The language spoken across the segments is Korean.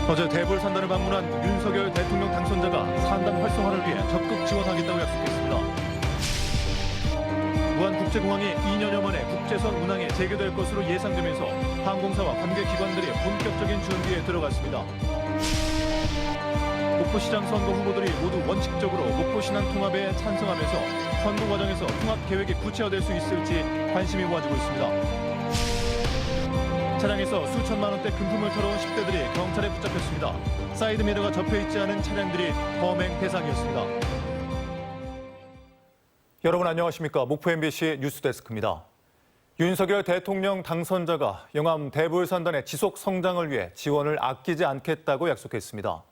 어제 대불 산단을 방문한 윤석열 대통령 당선자가 산단 활성화를 위해 적극 지원하겠다고 약속했습니다. 무안국제공항이 2년여 만에 국제선 운항에 재개될 것으로 예상되면서 항공사와 관계기관들이 본격적인 준비에 들어갔습니다. 목포시장 선거 후보들이 모두 원칙적으로 목포신안 통합에 찬성하면서 선거 과정에서 통합 계획이 구체화될 수 있을지 관심이 모아지고 있습니다. 차량에서 수천만 원대 금품을 털어온 10대들이 경찰에 붙잡혔습니다. 사이드미러가 접혀있지 않은 차량들이 범행 대상이었습니다. 여러분 안녕하십니까? 목포 MBC 뉴스데스크입니다. 윤석열 대통령 당선자가 영암 대불산단의 지속 성장을 위해 지원을 아끼지 않겠다고 약속했습니다.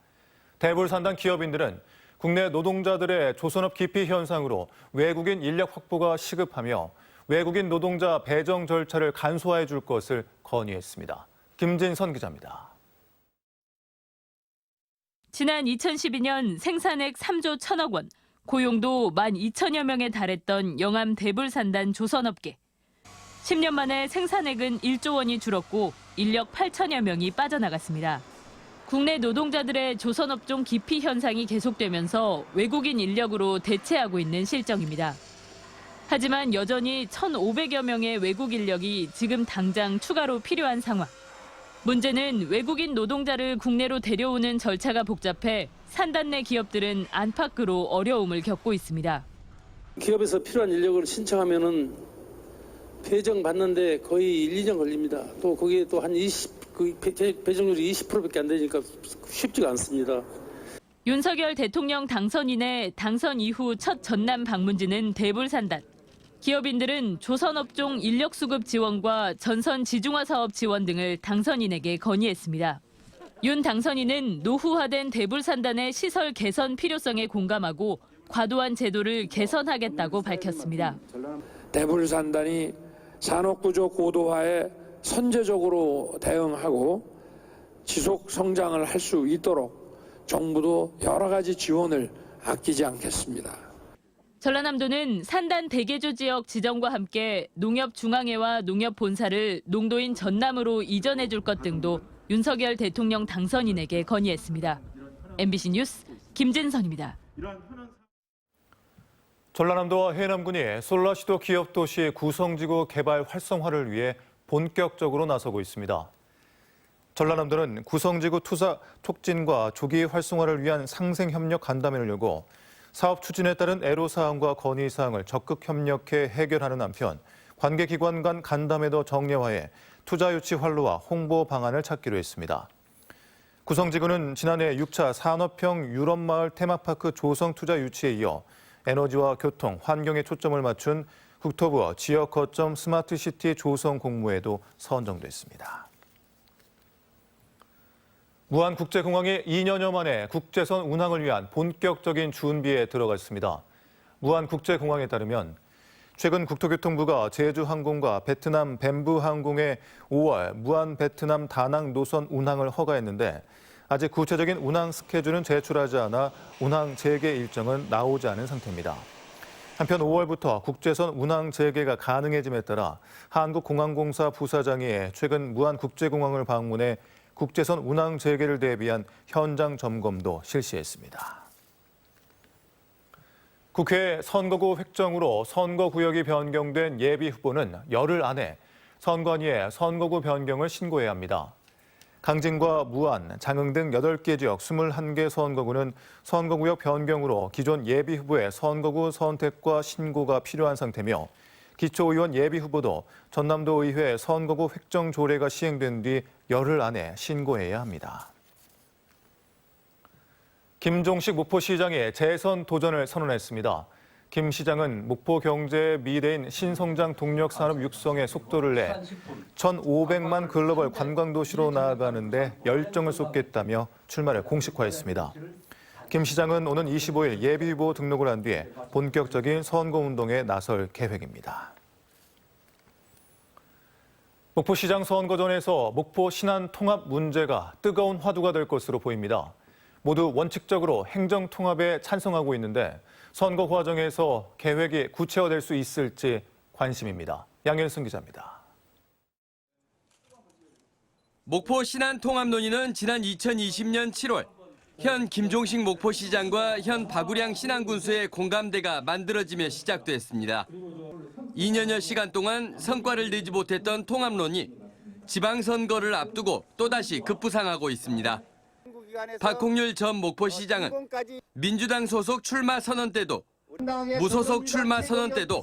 대불산단 기업인들은 국내 노동자들의 조선업 기피 현상으로 외국인 인력 확보가 시급하며 외국인 노동자 배정 절차를 간소화해 줄 것을 건의했습니다. 김진선 기자입니다. 지난 2012년 생산액 3조 1천억 원, 고용도 12,000여 명에 달했던 영암 대불산단 조선업계. 10년 만에 생산액은 1조 원이 줄었고 인력 8천여 명이 빠져나갔습니다. 국내 노동자들의 조선업종 기피 현상이 계속되면서 외국인 인력으로 대체하고 있는 실정입니다. 하지만 여전히 1,500여 명의 외국 인력이 지금 당장 추가로 필요한 상황. 문제는 외국인 노동자를 국내로 데려오는 절차가 복잡해 산단 내 기업들은 안팎으로 어려움을 겪고 있습니다. 기업에서 필요한 인력을 신청하면은 배정 받는데 거의 1, 2년 걸립니다. 또 거기에 또 한 20, 배정률이 20%밖에 안 되니까 쉽지가 않습니다. 윤석열 대통령 당선인의 당선 이후 첫 전남 방문지는 대불산단. 기업인들은 조선업종 인력 수급 지원과 전선 지중화 사업 지원 등을 당선인에게 건의했습니다. 윤 당선인은 노후화된 대불산단의 시설 개선 필요성에 공감하고 과도한 제도를 개선하겠다고 밝혔습니다. 대불산단이 산업구조 고도화에 선제적으로 대응하고 지속 성장을 할 수 있도록 정부도 여러 가지 지원을 아끼지 않겠습니다. 전라남도는 산단 대개조 지역 지정과 함께 농협중앙회와 농협본사를 농도인 전남으로 이전해 줄 것 등도 윤석열 대통령 당선인에게 건의했습니다. MBC 뉴스 김진선입니다. 전라남도와 해남군이 솔라시도 기업도시 구성지구 개발 활성화를 위해 본격적으로 나서고 있습니다. 전라남도는 구성지구 투자 촉진과 조기 활성화를 위한 상생협력 간담회를 열고 사업 추진에 따른 애로사항과 건의사항을 적극 협력해 해결하는 한편 관계기관 간 간담회도 정례화해 투자 유치 활로와 홍보 방안을 찾기로 했습니다. 구성지구는 지난해 6차 산업형 유럽마을 테마파크 조성 투자 유치에 이어 에너지와 교통, 환경에 초점을 맞춘 국토부 지역 거점 스마트시티 조성 공모에도 선정됐습니다. 무안국제공항이 2년여 만에 국제선 운항을 위한 본격적인 준비에 들어갔습니다. 무안국제공항에 따르면 최근 국토교통부가 제주항공과 베트남 뱀부항공의 5월 무안 베트남 다낭 노선 운항을 허가했는데 아직 구체적인 운항 스케줄은 제출하지 않아 운항 재개 일정은 나오지 않은 상태입니다. 한편 5월부터 국제선 운항 재개가 가능해짐에 따라 한국공항공사 부사장이 최근 무안국제공항을 방문해 국제선 운항 재개를 대비한 현장 점검도 실시했습니다. 국회 선거구 획정으로 선거구역이 변경된 예비 후보는 열흘 안에 선관위에 선거구 변경을 신고해야 합니다. 강진과 무안, 장흥 등 8개 지역 21개 선거구는 선거구역 변경으로 기존 예비 후보의 선거구 선택과 신고가 필요한 상태며 기초의원 예비 후보도 전남도 의회 선거구 획정 조례가 시행된 뒤 열흘 안에 신고해야 합니다. 김종식 목포시장이 재선 도전을 선언했습니다. 김 시장은 목포 경제의 미래인 신성장 동력 산업 육성에 속도를 내 1,500만 글로벌 관광도시로 나아가는 데 열정을 쏟겠다며 출마를 공식화했습니다. 김 시장은 오는 25일 예비후보 등록을 한 뒤에 본격적인 선거운동에 나설 계획입니다. 목포시장 선거전에서 목포 신안 통합 문제가 뜨거운 화두가 될 것으로 보입니다. 모두 원칙적으로 행정통합에 찬성하고 있는데 선거 과정에서 계획이 구체화될 수 있을지 관심입니다. 양현승 기자입니다. 목포 신안 통합 논의는 지난 2020년 7월 현 김종식 목포시장과 현 박우량 신안군수의 공감대가 만들어지며 시작됐습니다. 2년여 시간 동안 성과를 내지 못했던 통합론이 지방선거를 앞두고 또다시 급부상하고 있습니다. 박홍률 전 목포시장은 민주당 소속 출마 선언 때도 무소속 출마 선언 때도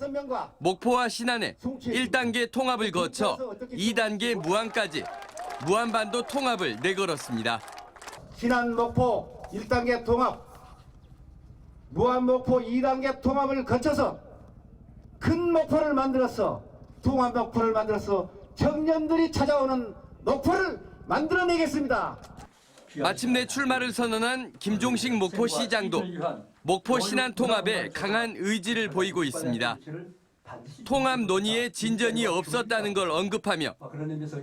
목포와 신안의 1단계 통합을 거쳐 2단계 무안까지 무안반도 통합을 내걸었습니다. 신안 목포 1단계 통합, 무안 목포 2단계 통합을 거쳐서 큰 목포를 만들어서 통합 목포를 만들어서 청년들이 찾아오는 목포를 만들어내겠습니다. 마침내 출마를 선언한 김종식 목포시장도 목포 신안 통합에 강한 의지를 보이고 있습니다. 통합 논의에 진전이 없었다는 걸 언급하며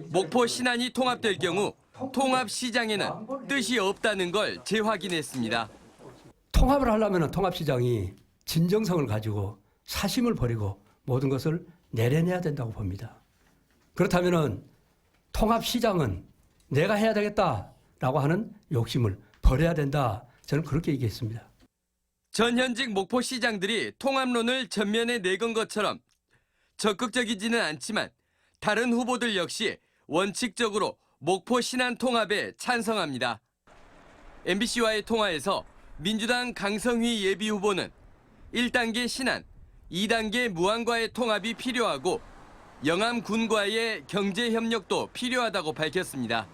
목포 신안이 통합될 경우 통합시장에는 뜻이 없다는 걸 재확인했습니다. 통합을 하려면 통합시장이 진정성을 가지고 사심을 버리고 모든 것을 내려내야 된다고 봅니다. 그렇다면 통합시장은 내가 해야 되겠다라고 하는 욕심을 버려야 된다. 저는 그렇게 얘기했습니다. 전현직 목포시장들이 통합론을 전면에 내건 것처럼 적극적이지는 않지만 다른 후보들 역시 원칙적으로 목포 신안 통합에 찬성합니다. MBC와의 통화에서 민주당 강성휘 예비후보는 1단계 신안, 2단계 무안과의 통합이 필요하고 영암군과의 경제협력도 필요하다고 밝혔습니다.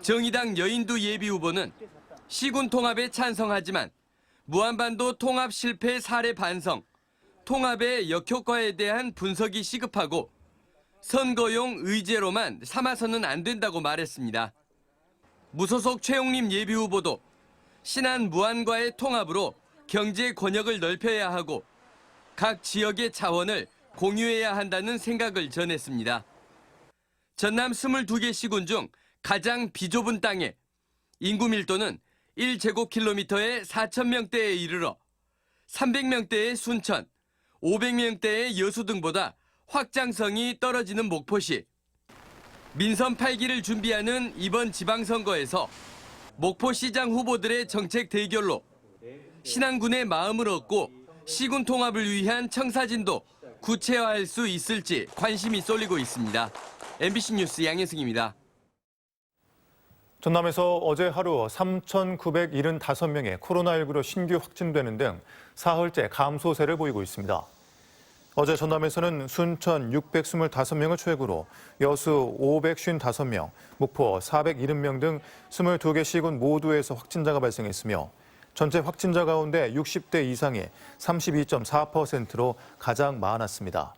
정의당 여인두 예비후보는 시군 통합에 찬성하지만 무안반도 통합 실패 사례 반성, 통합의 역효과에 대한 분석이 시급하고 선거용 의제로만 삼아서는 안 된다고 말했습니다. 무소속 최용림 예비후보도 신안 무안과의 통합으로 경제 권역을 넓혀야 하고 각 지역의 자원을 공유해야 한다는 생각을 전했습니다. 전남 22개 시군 중 가장 비좁은 땅에 인구 밀도는 1제곱킬로미터에 4,000명대에 이르러 300명대의 순천, 500명대의 여수 등보다 확장성이 떨어지는 목포시. 민선 8기를 준비하는 이번 지방선거에서 목포시장 후보들의 정책 대결로 신안군의 마음을 얻고 시군 통합을 위한 청사진도 구체화할 수 있을지 관심이 쏠리고 있습니다. MBC 뉴스 양혜승입니다. 전남에서 어제 하루 3,975명의 코로나19로 신규 확진되는 등 사흘째 감소세를 보이고 있습니다. 어제 전남에서는 순천 625명을 최고로 여수 555명, 목포 470명 등 22개 시군 모두에서 확진자가 발생했으며 전체 확진자 가운데 60대 이상이 32.4%로 가장 많았습니다.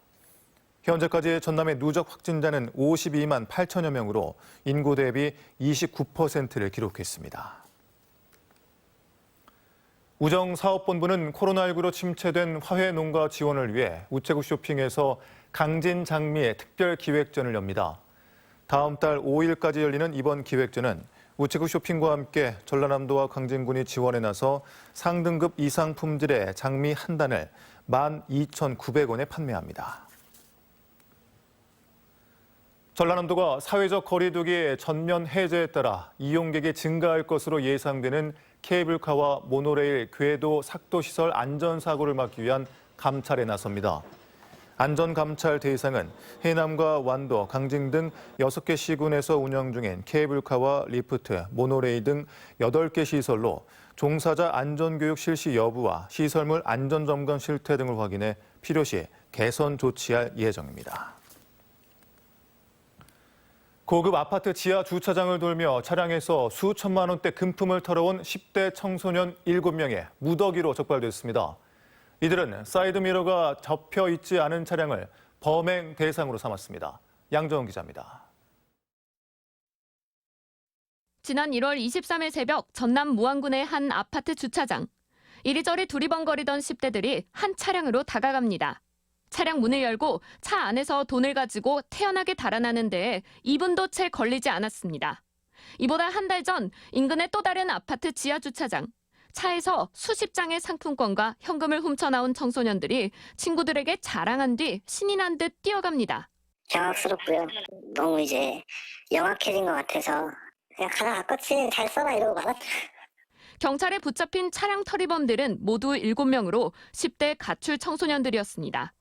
현재까지 전남의 누적 확진자는 52만 8천여 명으로 인구 대비 29%를 기록했습니다. 우정사업본부는 코로나19로 침체된 화훼 농가 지원을 위해 우체국 쇼핑에서 강진 장미의 특별 기획전을 엽니다. 다음 달 5일까지 열리는 이번 기획전은 우체국 쇼핑과 함께 전라남도와 강진군이 지원에 나서 상등급 이상 품질의 장미 한 단을 12,900원에 판매합니다. 전라남도가 사회적 거리두기 전면 해제에 따라 이용객이 증가할 것으로 예상되는 케이블카와 모노레일 궤도 삭도시설 안전사고를 막기 위한 감찰에 나섭니다. 안전감찰 대상은 해남과 완도, 강진 등 6개 시군에서 운영 중인 케이블카와 리프트, 모노레일 등 8개 시설로 종사자 안전교육 실시 여부와 시설물 안전점검 실태 등을 확인해 필요시 개선 조치할 예정입니다. 고급 아파트 지하 주차장을 돌며 차량에서 수천만 원대 금품을 털어온 10대 청소년 7명의 무더기로 적발됐습니다. 이들은 사이드미러가 접혀 있지 않은 차량을 범행 대상으로 삼았습니다. 양정은 기자입니다. 지난 1월 23일 새벽 전남 무안군의 한 아파트 주차장. 이리저리 두리번거리던 10대들이 한 차량으로 다가갑니다. 차량 문을 열고 차 안에서 돈을 가지고 태연하게 달아나는 데에 2분도 채 걸리지 않았습니다. 이보다 한 달 전 인근의 또 다른 아파트 지하 주차장. 차에서 수십 장의 상품권과 현금을 훔쳐나온 청소년들이 친구들에게 자랑한 뒤 신이 난 듯 뛰어갑니다. 경악스럽고요. 너무 이제 영악해진 것 같아서 그냥 가다 가깝지 잘 써라 이러고 말았죠. 경찰에 붙잡힌 차량 터리범들은 모두 7명으로 10대 가출 청소년들이었습니다.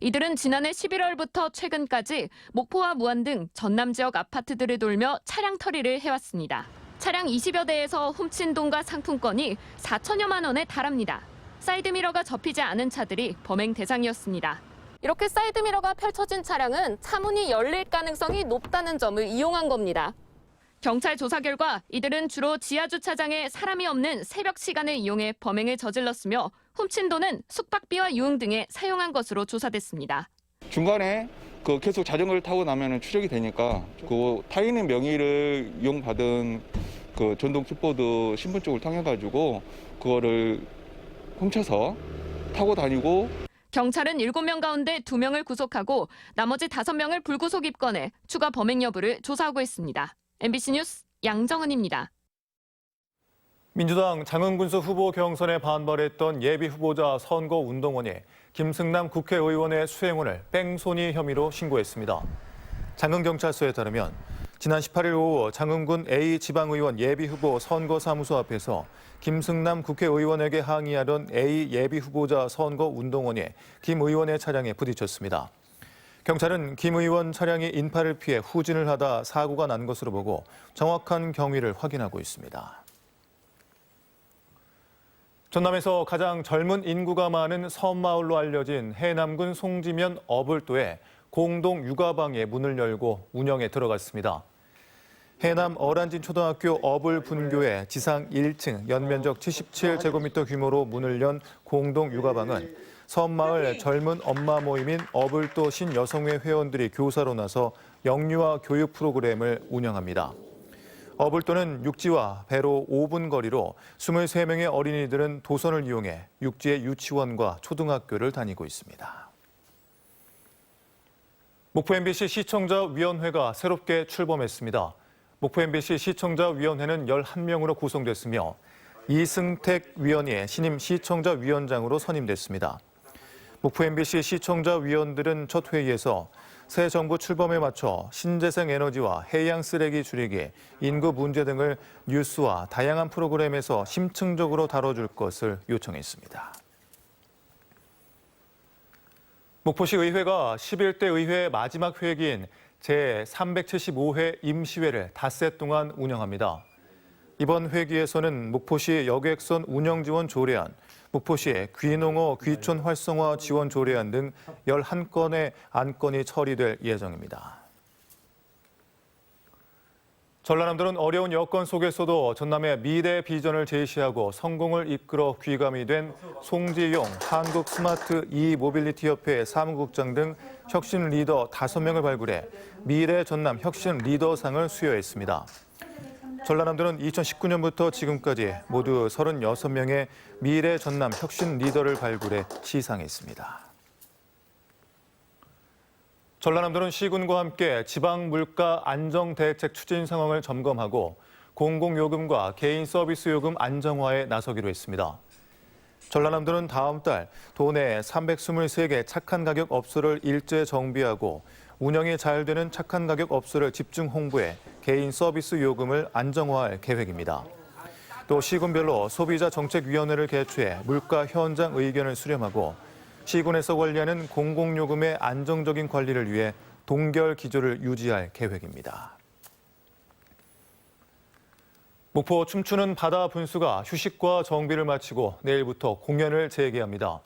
이들은 지난해 11월부터 최근까지 목포와 무안 등 전남 지역 아파트들을 돌며 차량 터리를 해왔습니다. 차량 20여 대에서 훔친 돈과 상품권이 4천여만 원에 달합니다. 사이드미러가 접히지 않은 차들이 범행 대상이었습니다. 이렇게 사이드미러가 펼쳐진 차량은 차문이 열릴 가능성이 높다는 점을 이용한 겁니다. 경찰 조사 결과 이들은 주로 지하주차장에 사람이 없는 새벽 시간을 이용해 범행을 저질렀으며 훔친 돈은 숙박비와 유흥 등에 사용한 것으로 조사됐습니다. 중간에 계속 자전거를 타고 나면 추적이 되니까 타인의 명의를 이용받은 전동 킥보드 신분 쪽을 통해가지고 그거를 훔쳐서 타고 다니고. 경찰은 7명 가운데 2명을 구속하고 나머지 5명을 불구속 입건해 추가 범행 여부를 조사하고 있습니다. MBC 뉴스 양정은입니다. 민주당 장흥군수 후보 경선에 반발했던 예비후보자 선거운동원이 김승남 국회의원의 수행원을 뺑소니 혐의로 신고했습니다. 장흥경찰서에 따르면 지난 18일 오후 장흥군 A지방의원 예비후보 선거사무소 앞에서 김승남 국회의원에게 항의하던 A 예비후보자 선거운동원이 김 의원의 차량에 부딪혔습니다. 경찰은 김 의원 차량이 인파를 피해 후진을 하다 사고가 난 것으로 보고 정확한 경위를 확인하고 있습니다. 전남에서 가장 젊은 인구가 많은 섬마을로 알려진 해남군 송지면 어불도에 공동 육아방의 문을 열고 운영에 들어갔습니다. 해남 어란진 초등학교 어불 분교의 지상 1층 연면적 77제곱미터 규모로 문을 연 공동 육아방은 섬마을 젊은 엄마 모임인 어불도 신여성회 회원들이 교사로 나서 영유아 교육 프로그램을 운영합니다. 어불도는 육지와 배로 5분 거리로 23명의 어린이들은 도선을 이용해 육지의 유치원과 초등학교를 다니고 있습니다. 목포 MBC 시청자위원회가 새롭게 출범했습니다. 목포 MBC 시청자위원회는 11명으로 구성됐으며 이승택 위원이 신임 시청자위원장으로 선임됐습니다. 목포 MBC 시청자위원들은 첫 회의에서 새 정부 출범에 맞춰 신재생 에너지와 해양 쓰레기 줄이기, 인구 문제 등을 뉴스와 다양한 프로그램에서 심층적으로 다뤄줄 것을 요청했습니다. 목포시 의회가 11대 의회 마지막 회기인 제375회 임시회를 닷새 동안 운영합니다. 이번 회기에서는 목포시 여객선 운영지원 조례안, 목포시 귀농어 귀촌 활성화 지원 조례안 등 11건의 안건이 처리될 예정입니다. 전라남도는 어려운 여건 속에서도 전남의 미래 비전을 제시하고 성공을 이끌어 귀감이 된 송지용 한국 스마트 이모빌리티 협회 사무국장 등 혁신 리더 5명을 발굴해 미래 전남 혁신 리더상을 수여했습니다. 전라남도는 2019년부터 지금까지 모두 36명의 미래 전남 혁신 리더를 발굴해 시상했습니다. 전라남도는 시군과 함께 지방 물가 안정 대책 추진 상황을 점검하고 공공요금과 개인 서비스 요금 안정화에 나서기로 했습니다. 전라남도는 다음 달 도내 323개 착한 가격 업소를 일제 정비하고 운영이 잘 되는 착한 가격 업소를 집중 홍보해 개인 서비스 요금을 안정화할 계획입니다. 또 시군별로 소비자 정책위원회를 개최해 물가 현장 의견을 수렴하고 시군에서 관리하는 공공요금의 안정적인 관리를 위해 동결 기조를 유지할 계획입니다. 목포 춤추는 바다 분수가 휴식과 정비를 마치고 내일부터 공연을 재개합니다.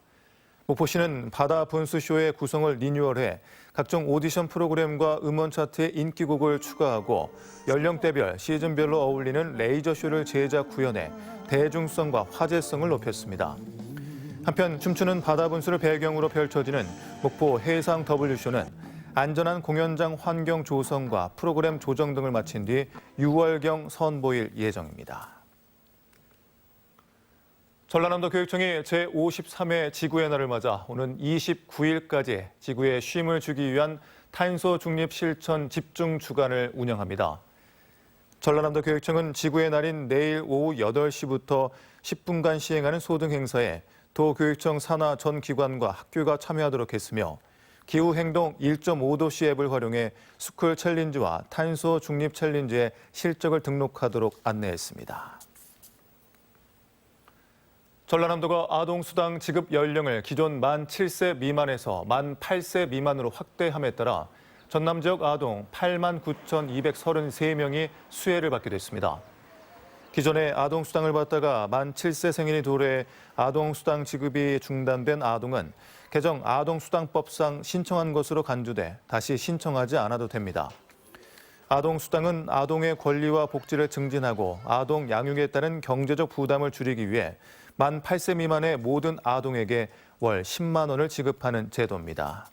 목포시는 바다 분수쇼의 구성을 리뉴얼해 각종 오디션 프로그램과 음원 차트에 인기곡을 추가하고 연령대별, 시즌별로 어울리는 레이저쇼를 제작 구현해 대중성과 화제성을 높였습니다. 한편 춤추는 바다 분수를 배경으로 펼쳐지는 목포 해상 W쇼는 안전한 공연장 환경 조성과 프로그램 조정 등을 마친 뒤 6월경 선보일 예정입니다. 전라남도 교육청이 제53회 지구의 날을 맞아 오는 29일까지 지구에 쉼을 주기 위한 탄소 중립 실천 집중 주간을 운영합니다. 전라남도 교육청은 지구의 날인 내일 오후 8시부터 10분간 시행하는 소등 행사에 도교육청 산하 전 기관과 학교가 참여하도록 했으며 기후행동 1.5도시 앱을 활용해 스쿨 챌린지와 탄소 중립 챌린지의 실적을 등록하도록 안내했습니다. 전라남도가 아동수당 지급 연령을 기존 만 7세 미만에서 만 8세 미만으로 확대함에 따라 전남 지역 아동 89,233명이 수혜를 받게 됐습니다. 기존에 아동수당을 받다가 만 7세 생일이 도래 아동수당 지급이 중단된 아동은 개정 아동수당법상 신청한 것으로 간주돼 다시 신청하지 않아도 됩니다. 아동수당은 아동의 권리와 복지를 증진하고 아동 양육에 따른 경제적 부담을 줄이기 위해 만 8세 미만의 모든 아동에게 월 10만 원을 지급하는 제도입니다.